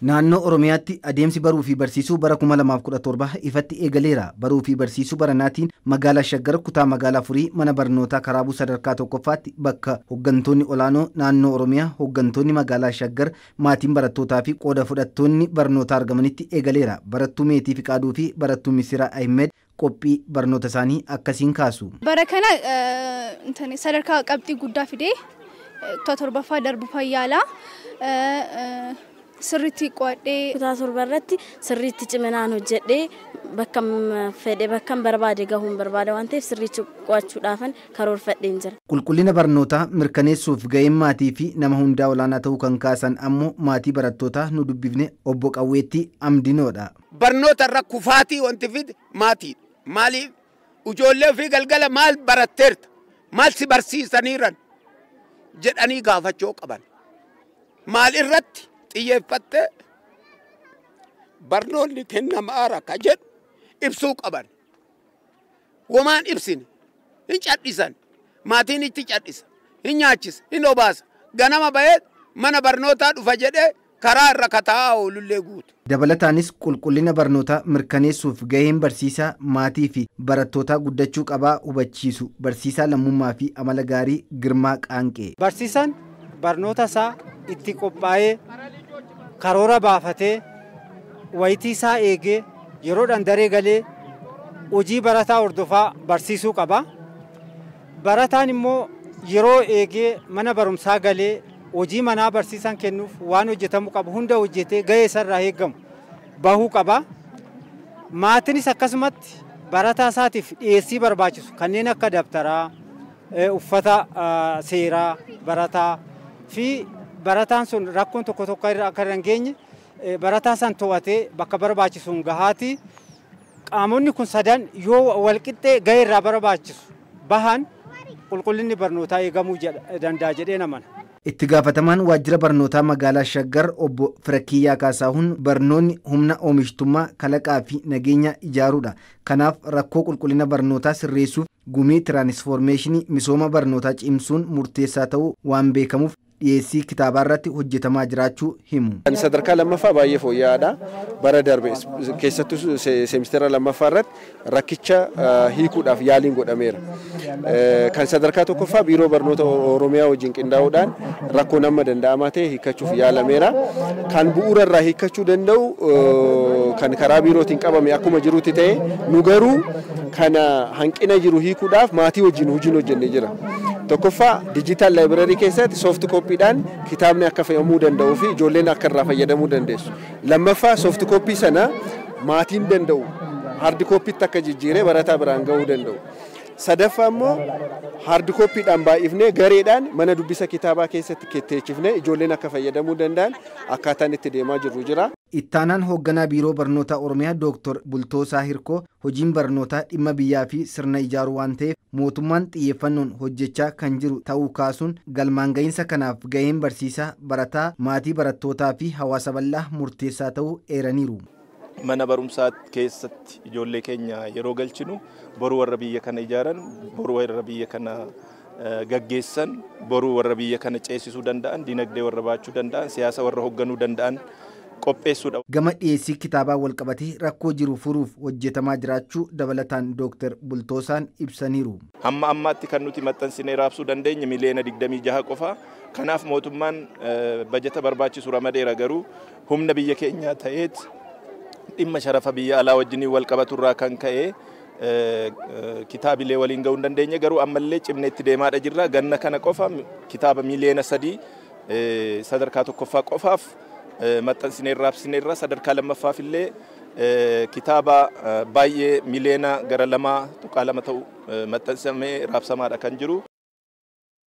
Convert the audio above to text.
Naannoo Oromiyaatti adeemsi baruu fi barsiisuu bara 2017 ifatti eegaleera. Baruu fi barsiisuu baranaatiin magaalaa Shaggar kutaa magaalaa Furii mana barnootaa Karaabuu sadarkaa tokkoffaatti bakka hooggantoonni olaanoo naannoo Oromiyaa, hooggantoonni magaalaa Shaggar, maatiin barattootaa fi qooda fudhattoonni barnootaa argamanitti eegaleera. Barattuu Meetii Fiqaaduu fi barattuu Misiraa Ahmed qophii barnoota isaanii akkasiin kaasu. Bara kana sadarkaa qabxii guddaa fidee torbaffaa darbuufaa yaala. Sirriitti qo'adhee kutaa torbarratti sirriitti ciminaan hojjedhee bakka fedhe bakka barbaade gahuun barbaada waan ta'eef sirriitti qo'achuudhaafan karoorfadheen jira. Qulqullina barnootaa mirkaneessuuf ga'een maatii fi nama hundaa olaanaa ta'uu kan kaasan ammoo maatii barattootaa nu dubbifne obbo Qawweetti Amdinoodha. Barnoota irra kufaatii wanti fide maatii maaliif ijoollee fi galgala maal baratteerta maal si barsiisaniiran jedhanii gaafachuu qaban maal irratti xiyyeeffattee barnoonni kennama ka jedhu ibsuu qaban. Womaan ibsine hin cadhisan maatiin itti cadhisa hin nyaachisa hin obaasa ganama bahee mana barnootaa dhufa jedhee karaa irra kataa oolullee guutu. Dabalataanis qulqullina barnootaa mirkaneessuuf gaheen barsiisaa maatii fi barattootaa guddachuu qabaa hubachiisu barsiisaa lammummaa fi amala gaarii Girmaa Qaanqee. Barsiisaan barnoota isaa itti qophaa'ee karoora baafatee wayitii isaa eegee yeroodhaan daree galee hojii barataa hordofaa barsiisuu qaba. Barataan immoo yeroo eegee mana barumsaa galee hojii manaa barsiisaan kennuuf waan hojjetamuu qabu hunda hojjetee gahee isarraa eegamu bahuu qaba. Maatiinis akkasumatti barataa isaatiif dhiyeessii barbaachisu kanneen akka dabtaraa, uffata seeraa barataa fi barataan sun rakkoon tokko irra akka hin geenye barataa san to'atee bakka barbaachisuun gahaati. Qaamonni kun sadan yoo walqixxee gahee irraa barbaachisu bahan qulqullinni barnootaa eegamuu danda'a jedhee namana. Itti gaafatamaan waajjira barnootaa magaalaa Shaggar obbo Firakiyyaa Kaasaahun barnoonni humna oomishtummaa kalaqaa fi nageenya ijaaruudha. Kanaaf rakkoo qulqullina barnootaa sirreessuuf gumii tiraansfoormeeshinii misooma barnootaa cimsuun murteessaa ta'uu waan beekamuuf dhiyeessii kitaabaa irratti hojjetamaa jiraachuu himu. Sadarkaa lammaffaa baay'ee fooyya'aadha. Bara darbe keessattuu seemistera lammaffaa irratti rakkicha hiikuudhaaf yaaliin godhameera. Kan sadarkaa tokkoffaa biiroo barnoota Oromiyaa wajjin qindaa'uudhaan rakkoon amma danda'amaa ta'e hiikachuuf yaalameera. Kan bu'uura irraa hiikachuu danda'u kan karaa biirootiin qabame akkuma jirutti ta'e nu garuu kana hanqina jiru hiikuudhaaf maatii wajjin hojiin hojjennee jira. Tokkoffaa digital library keessatti soft copy'dhaan kitaabni akka fayyadamuu danda'uu fi ijoolleen akka irraa fayyadamuu dandeessu. Lammaffaa soft copy sana maatiin danda'u hard copy'tti akka jijjiiree barataa biraan gahuu danda'u. Sadaffaa immoo hard copy'dhaan baay'ifnee gareedhaan mana dubbisa kitaabaa keessatti ketteechifnee ijoolleen akka fayyadamuu danda'an akkaataan itti deemaa jirru jira. Ittaanaan hoogganaa biiroo barnoota Oromiyaa Dr. Bultoosaa Hirkoo hojiin barnootaa dhimma biyyaa fi sirna ijaaruu waan ta'eef mootummaan xiyyeeffannoon hojjechaa kan jiru ta'uu kaasuun galmaan gahinsa kanaaf gaheen barsiisaa barataa maatii barattootaa fi hawaasa bal'aa murteessaa ta'uu eeraniiru. Mana barumsaa keessatti ijoollee keenya yeroo galchinu boru warra biyya kana ijaaran, boru warra biyya kana gaggeessan, boru warra biyya kana ceesisuu danda'an, dinagdee warra baachuu danda'an, siyaasa warra hoogganuu danda'an qopheessuudha. Gama dhiyeessii kitaabaa walqabatee rakkoo jiru furuuf hojjetamaa jiraachuu dabalataan Dr. Bultoosaan ibsaniiru. Hamma ammaatti kan nuti maxxansinee raabsuu dandeenye miliyoona 26 qofa. Kanaaf mootummaan bajeta barbaachisu ramadeera garuu humna biyya keenyaa ta'eet dhimma sharafa biyya alaa wajjin walqabatu irraa kan ka'e kitaabilee waliin gahuu hin dandeenye garuu ammallee cimnee itti deemaadha jirra. Ganna kana qofa kitaaba miliyoona 3 sadarkaa tokkoffaa qofaaf maxxansinee raabsineerra sadarkaa lammaffaaf illee kitaaba baay'ee miliyoona gara 2.2 ta'u maxxansamee raabsamaadha kan jiru.